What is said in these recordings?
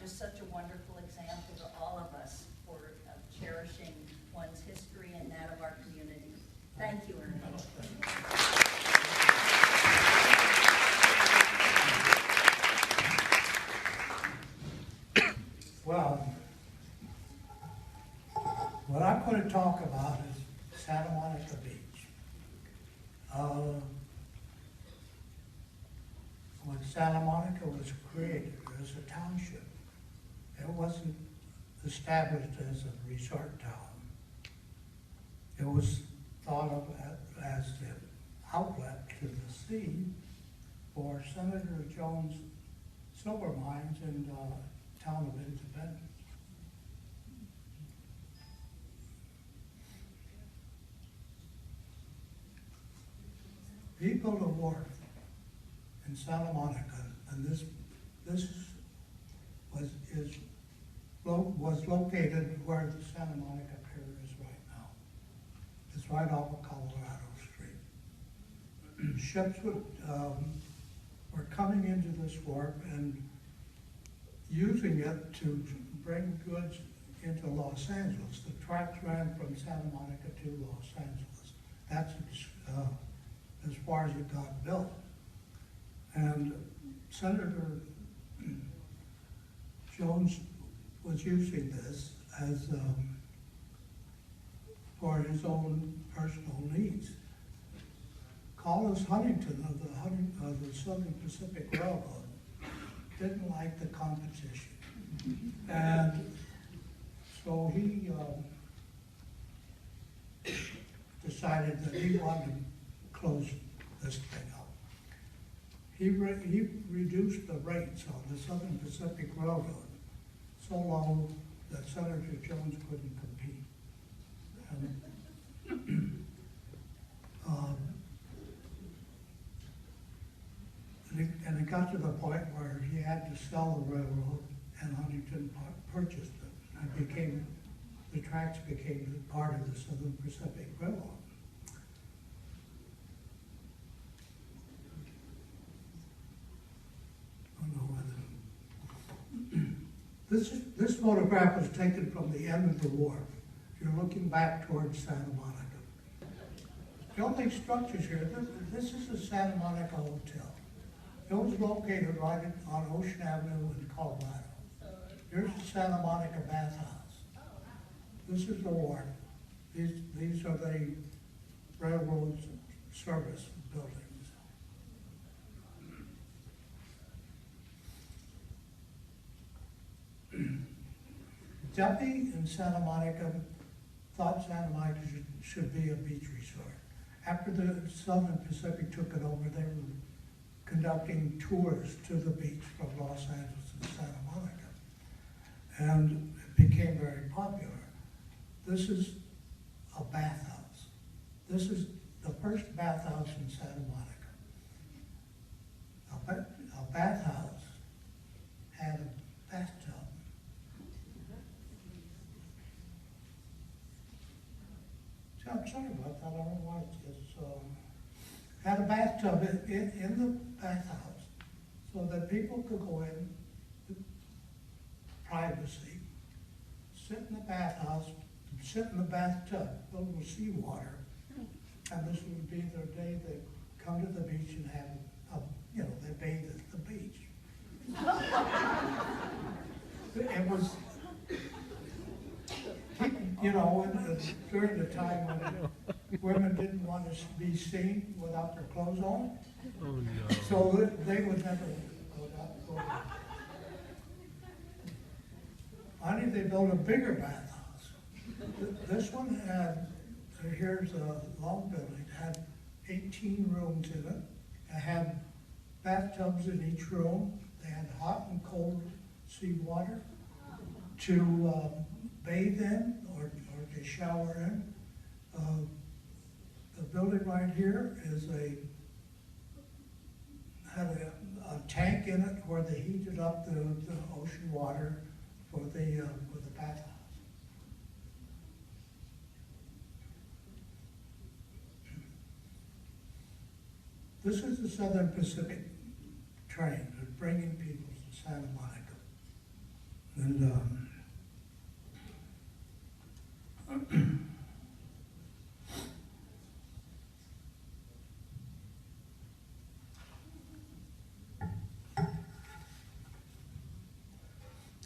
just such a wonderful example to all of us for cherishing one's history and that of our community. Thank you, Ernest. Well, what I'm going to talk about is Santa Monica Beach. When Santa Monica was created as a township, it wasn't established as a resort town. It was thought of as the outlet to the sea for Senator Jones' silver mines in the town of Independence. He built a wharf in Santa Monica, and this was located where the Santa Monica Pier is right now. It's right off of Colorado Street. Ships were coming into this wharf and using it to bring goods into Los Angeles. The tracks ran from Santa Monica to Los Angeles. That's as far as it got built. And Senator Jones was using this as for his own personal needs. Collis Huntington of the Southern Pacific Railroad didn't like the competition. And so he decided that he wanted to close this thing up. He reduced the rates on the Southern Pacific Railroad so low that Senator Jones couldn't compete. And it got to the point where he had to sell the railroad, and Huntington purchased it. And the tracks became part of the Southern Pacific Railroad. This photograph was taken from the end of the wharf. You're looking back towards Santa Monica. The only structures here, this is the Santa Monica Hotel. It was located right on Ocean Avenue in Colorado. Here's the Santa Monica Bathhouse. This is the wharf. These are the railroad service buildings. Duffy and Santa Monica thought Santa Monica should be a beach resort. After the Southern Pacific took it over, they were conducting tours to the beach from Los Angeles and Santa Monica. And it became very popular. This is a bathhouse. This is the first bathhouse in Santa Monica. A bathhouse had a bathtub. I'm sorry about that, I don't know why it's had a bathtub in the bathhouse so that people could go in with privacy, sit in the bathhouse, sit in the bathtub filled with seawater, and this would be their day. They come to the beach and have they bathe at the beach. It was, during the time when women didn't want to be seen without their clothes on. Oh, no. So they would never go down. Finally, they built a bigger bathhouse. This one had, here's a long building, had 18 rooms in it. It had bathtubs in each room. They had hot and cold seawater to bathe in or to shower in. The building right here had a tank in it where they heated up the ocean water for the bathhouse. This is the Southern Pacific train bringing people to Santa Monica. And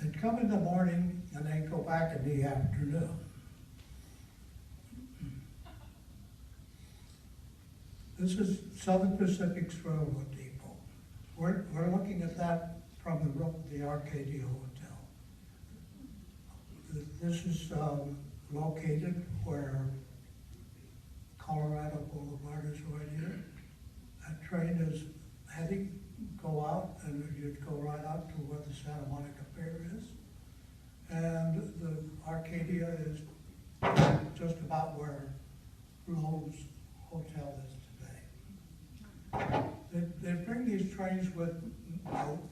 they'd come in the morning and they'd go back in the afternoon. This is Southern Pacific's Railroad Depot. We're looking at that from the Arcadia Hotel. This is located where Colorado Boulevard is right here. That train is heading, go out, and you'd go right out to where the Santa Monica Pier is. And the Arcadia is just about where Lowe's Hotel is today. They bring these trains with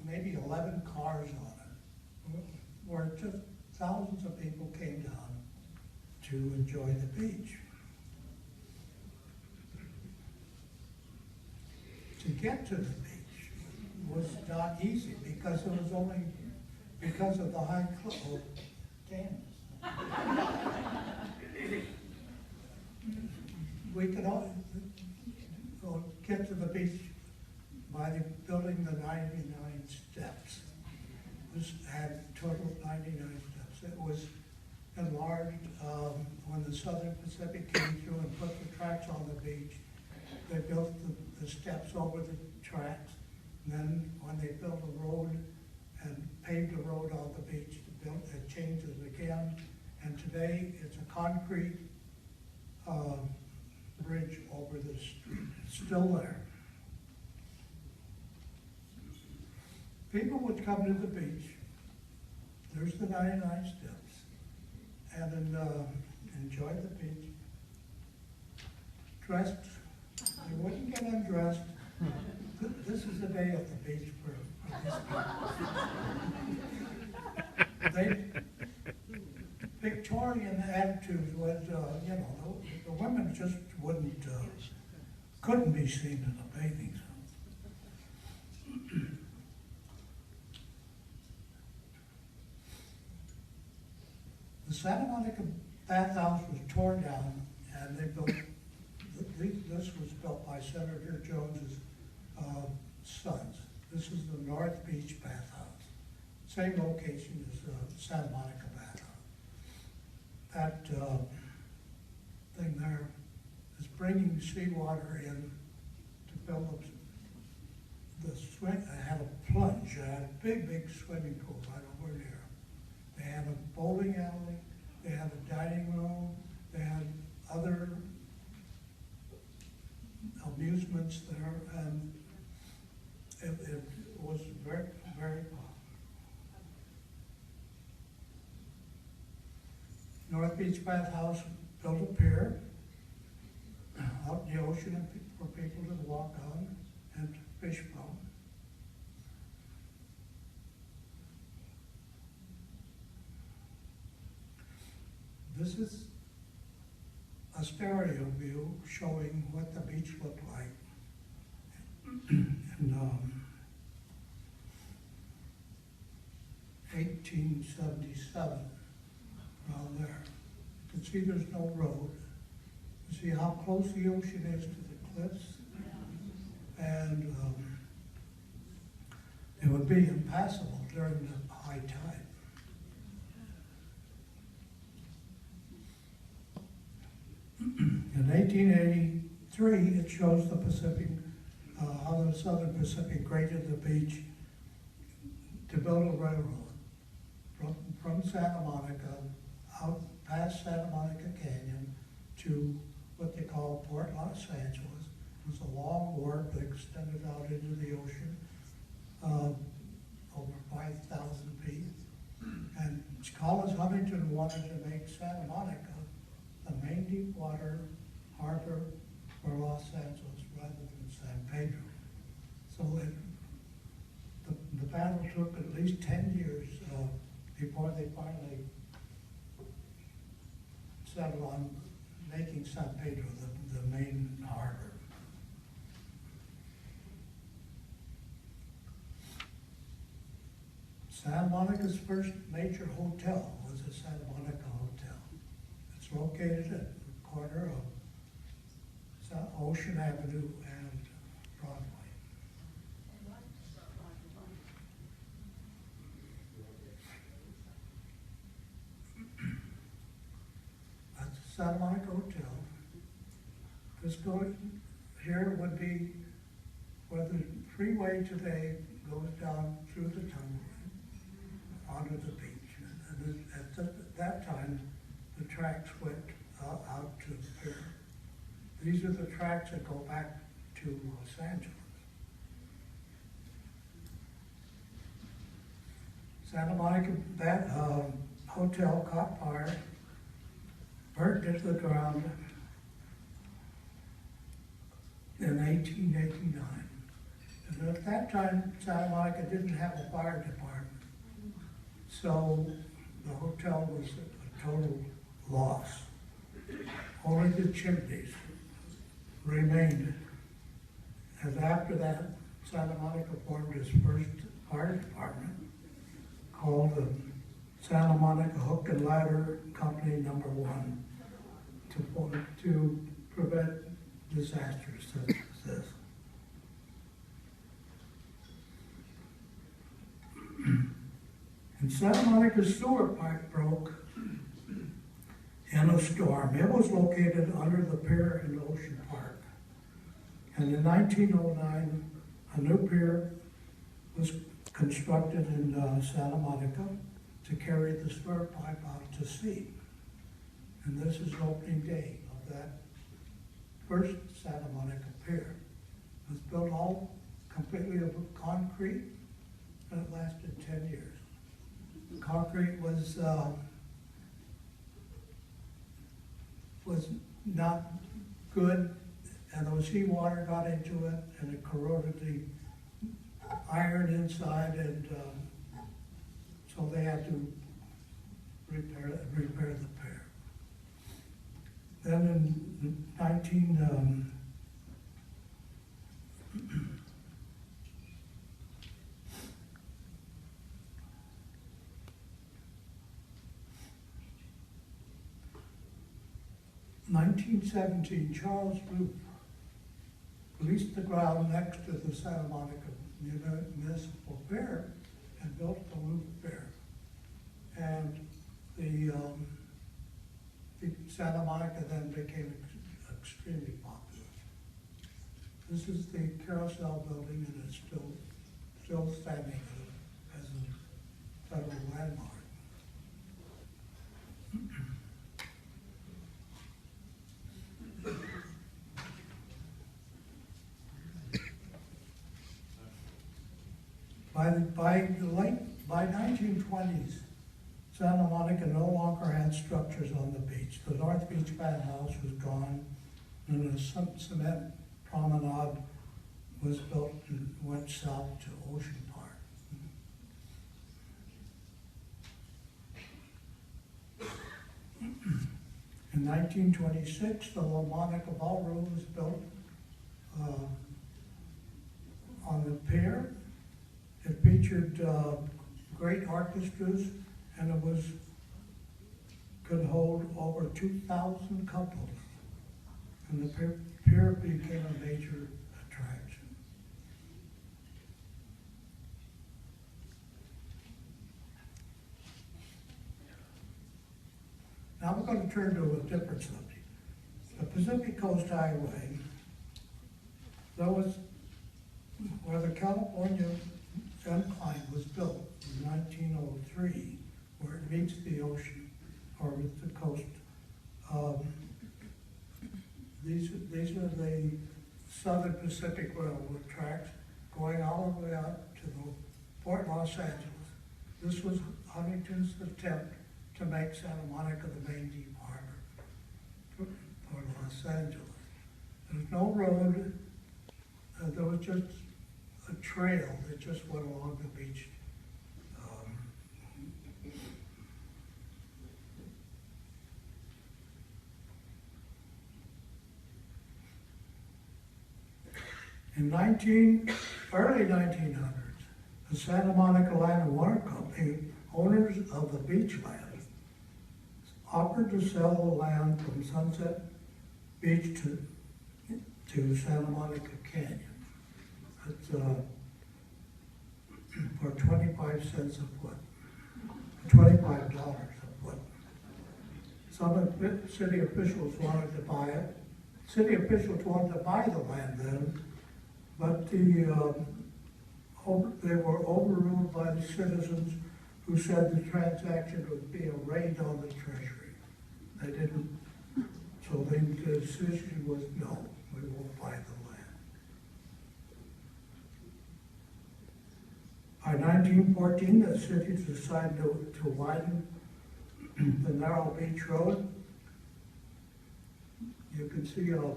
maybe 11 cars on it, where just thousands of people came down to enjoy the beach. To get to the beach was not easy because it was only because of the high cliff. Oh, damn. We could all get to the beach by building the 99 steps. This had total 99 steps. It was enlarged when the Southern Pacific came through and put the tracks on the beach. They built the steps over the tracks. And then when they built a road and paved the road on the beach, it changed it again. And today it's a concrete bridge over the street. It's still there. People would come to the beach. There's the 99 steps, and then enjoy the beach. Dressed. They wouldn't get undressed. This is the day at the beach for this people. Victorian attitude was, the women just couldn't be seen in the bathing zone. The Santa Monica bathhouse was torn down, and they built. This was built by Senator Jones's sons. This is the North Beach bathhouse, same location as Santa Monica bathhouse. That thing there is bringing seawater in to fill up the swing. It had a plunge. It had a big swimming pool right over there. They had a bowling alley. They had a dining room. They had other amusements there, and it was very popular. North Beach Bathhouse built a pier out in the ocean for people to walk on and fish from. This is a stereo view showing what the beach looked like. And 1877, around there. You can see there's no road. You see how close the ocean is to the cliffs. And it would be impassable during the high tide. In 1883, it shows the Pacific, how the Southern Pacific graded the beach to build a railroad from Santa Monica out past Santa Monica Canyon to what they call Port Los Angeles. It was a long wharf that extended out into the ocean, over 5,000 feet. And Collis Huntington wanted to make Santa Monica the main deep water harbor for Los Angeles rather than San Pedro. So the battle took at least 10 years before they finally settled on making San Pedro the main harbor. Santa Monica's first major hotel was the Santa Monica Hotel. It's located at the corner of Ocean Avenue and Broadway. That's the Santa Monica Hotel. This here would be where the freeway today goes down through the tunnel onto the beach. And at that time, the tracks went out to the pier. These are the tracks that go back to Los Angeles. Santa Monica Hotel caught fire, burnt into the ground in 1889. And at that time, Santa Monica didn't have a fire department. So the hotel was a total loss. Only the chimneys remained. And after that, Santa Monica formed its first fire department called the Santa Monica Hook and Ladder Company Number 1 to prevent disasters such as this. And Santa Monica's sewer pipe broke in a storm. It was located under the pier in Ocean Park. And in 1909, a new pier was constructed in Santa Monica to carry the sewer pipe out to sea. And this is opening day of that first Santa Monica pier. It was built all completely of concrete, and it lasted 10 years. The concrete was not good, and the seawater got into it, and it corroded the iron inside, and so they had to repair the pier. Then in 1917, Charles Roop leased the ground next to the Santa Monica Municipal Pier and built the Loop Pier. And the Santa Monica then became extremely popular. This is the Carousel Building, and it's still standing as a federal landmark. By 1920s, Santa Monica no longer had structures on the beach. The North Beach Fan House was gone, and a cement promenade was built and went south to Ocean Park. In 1926, the La Monica Ballroom was built on the pier. It featured great orchestras, and it could hold over 2,000 couples. And the pier became a major attraction. Now we're going to turn to a different subject. The Pacific Coast Highway, that was where the California incline was built in 1903, where it meets the ocean, or with the coast. These are the Southern Pacific Railroad tracks going all the way out to the Port Los Angeles. This was Huntington's attempt to make Santa Monica the main deep harbor for Los Angeles. There's no road, there was just a trail that just went along the beach. In early 1900s, the Santa Monica Land and Water Company the owners of the beach land offered to sell the land from Sunset Beach to Santa Monica Canyon. It's, for 25 cents a foot, $25 a foot. Some city officials wanted to buy it. City officials wanted to buy the land then, but they were overruled by the citizens who said the transaction would be a raid on the treasury. They didn't, so the decision was no, we won't buy the land. By 1914, the city decided to widen the narrow beach road. You can see a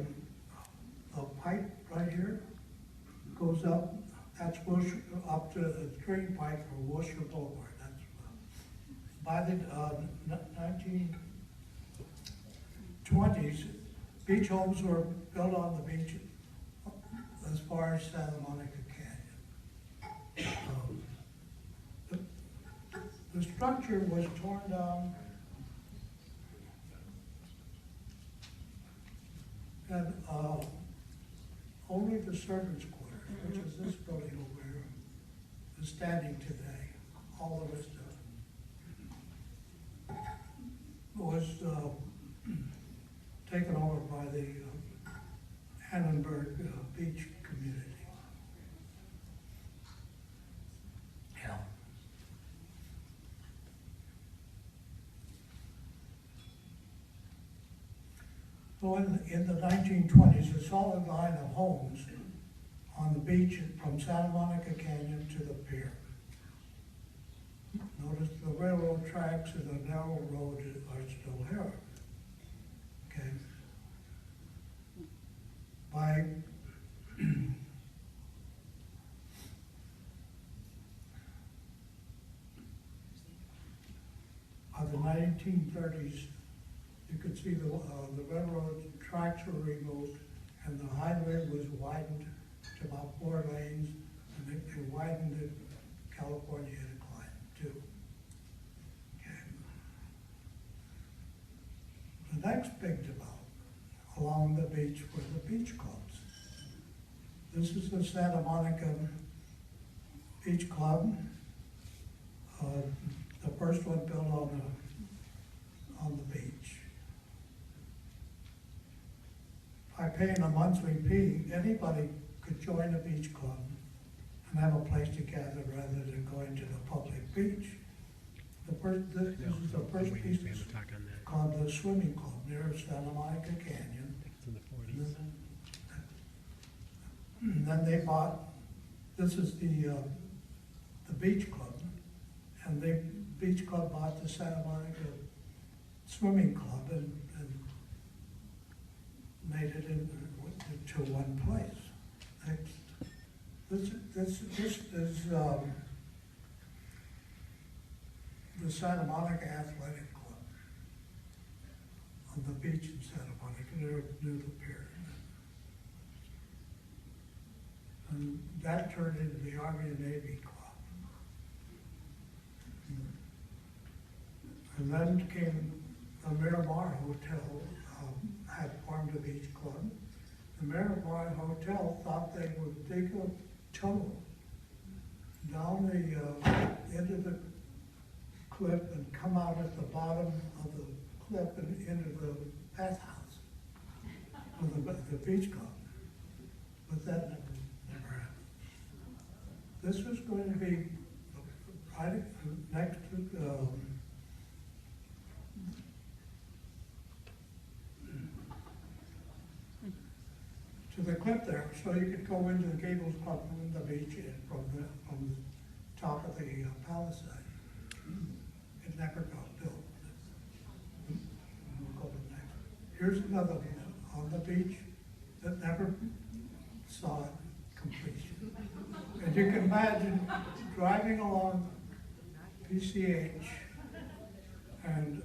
pipe right here, goes up, that's Worcester, up to the drain pipe for Worcester Boulevard. That's by the 1920s, beach homes were built on the beach as far as Santa Monica Canyon. The structure was torn down and only the servants' quarters, which is this building over here, is standing today. All the rest of it was taken over by the Annenberg Beach community. Yeah. So in the 1920s, a solid line of homes on the beach from Santa Monica Canyon to the pier. Notice the railroad tracks and the narrow road are still here. Okay. By the 1930s, you could see the railroad tracks were removed and the highway was widened to about 4 lanes, and they widened it, California incline too. Okay. The next big development along the beach were the beach clubs. This is the Santa Monica Beach Club. The first one built on the beach. By paying a monthly fee, anybody could join a beach club and have a place to gather rather than going to the public beach. This is the first piece called the swimming club near Santa Monica Canyon. And then they bought, this is the beach club, and the beach club bought the Santa Monica Swimming Club and made it into one place. This is the Santa Monica Athletic Club on the beach in Santa Monica near the pier. And that turned into the Army and Navy Club. And then came the Miramar Hotel, had formed a beach club. The Miramar Hotel thought they would dig a tunnel down the into the cliff and come out at the bottom of the cliff and into the bathhouse of the beach club. But that never happened. This was going to be right next to the cliff there, so you could go into the Gables Club from the beach and from the top of the palisade. It never got built. We'll go to the next. Here's another one on the beach that never saw completion. And you can imagine driving along PCH and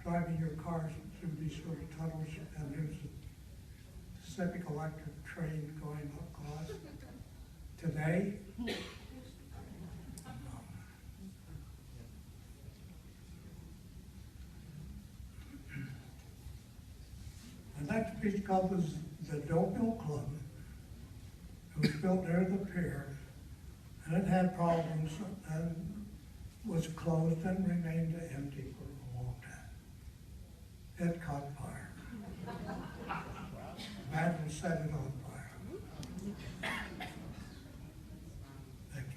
driving your cars through these sort of tunnels, and there's a Pacific Electric train going across. Today, next beach club was the Dope Club. It was built near the pier, and it had problems and was closed and remained empty for a long time. It caught fire. Man set it on fire. Thank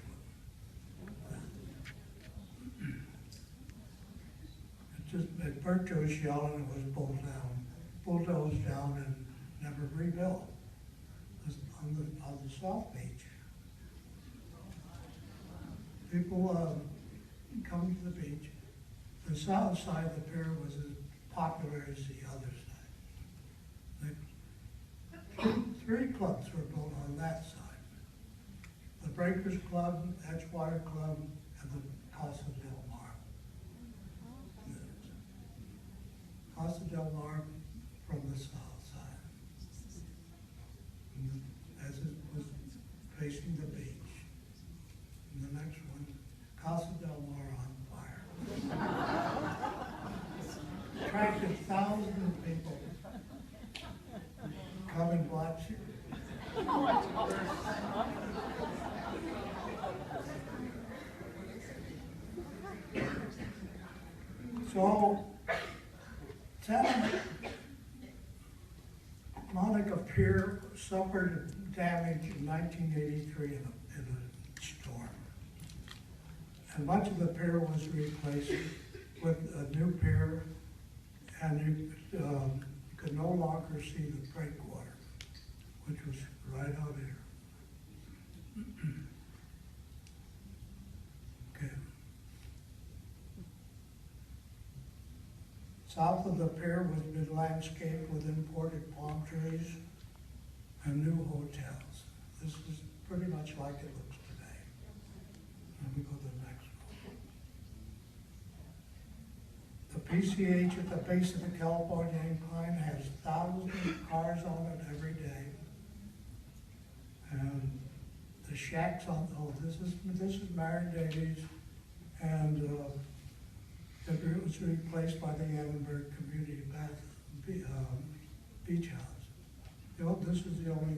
you. It burnt to a shell and it was bulldozed down and never rebuilt. On the South Beach, people come to the beach. The south side of the pier was as popular as the other side. Three clubs were built on that side. The Breakers Club, Edgewater Club, and the Casa del Mar. Casa del Mar from the south side. As it was facing the beach. And the next one, Casa del Mar on fire. Attracted thousands of people. Come and watch it. So, Santa Monica Pier suffered damage in 1983 in a storm. And much of the pier was replaced with a new pier, and you could no longer see the breakwater, which was right out here. Okay. South of the pier was been landscaped with imported palm trees and new hotels. This is pretty much like it looks today. Let me go to the next one. The PCH at the base of the California Incline has thousands of cars on it every day. And the shacks on, this is Marion Davies, and it was replaced by the Annenberg Community Beach House. This is the only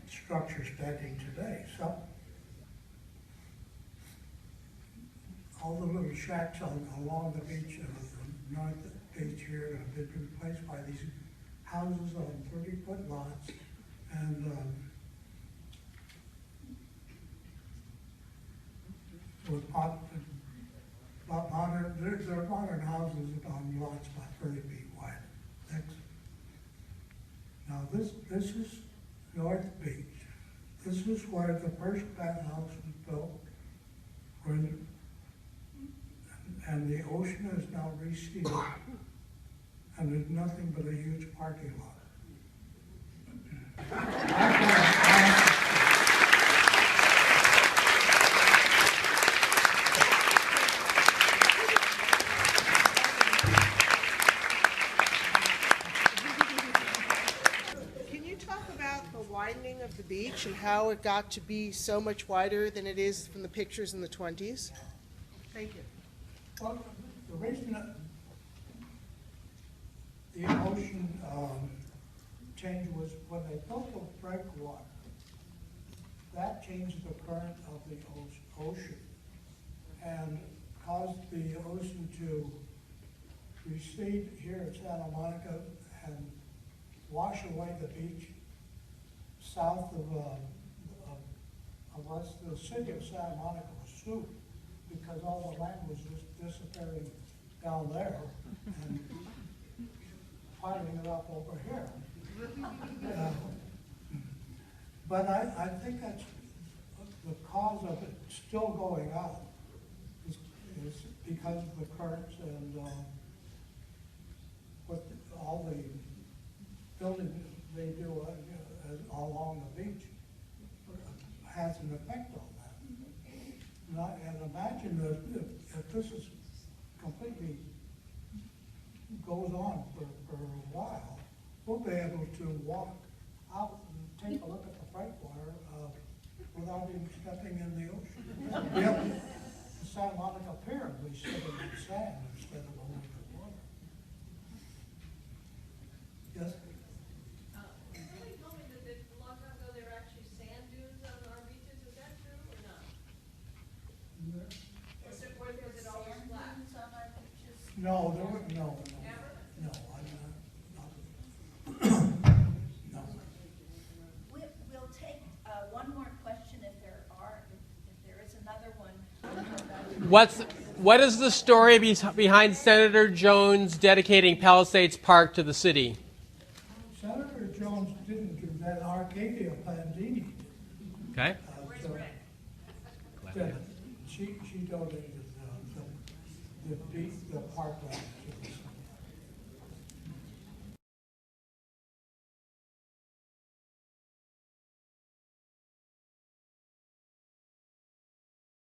structure standing today. So all the little shacks along the beach, the north beach here, have been replaced by these houses on 30-foot lots, and with there are modern houses on lots about 30 feet wide. Now this is North Beach. This is where the first bathhouse was built, and the ocean is now receded, and there's nothing but a huge parking lot. Of the beach and how it got to be so much wider than it is from the pictures in the 20s? Thank you. Well, the reason that the ocean change was when they built the breakwater, that changed the current of the ocean and caused the ocean to recede here at Santa Monica and wash away the beach south of us. The city of Santa Monica was sued because all the land was just disappearing down there and piling it up over here. But I think that's the cause of it still going out is because of the currents and what all the building they do along the beach has an effect on that. And imagine that if this is completely goes on for a while, we'll be able to walk out and take a look at the breakwater without even stepping in the ocean. The Santa Monica Pier, we sit in the sand instead of over the water. No, there were, no, no, no. We'll take one more question if there is another one. What is the story behind Senator Jones dedicating Palisades Park to the city? Senator Jones didn't do that, Arcadia Plandini did. Okay. She donated the parkland to the city.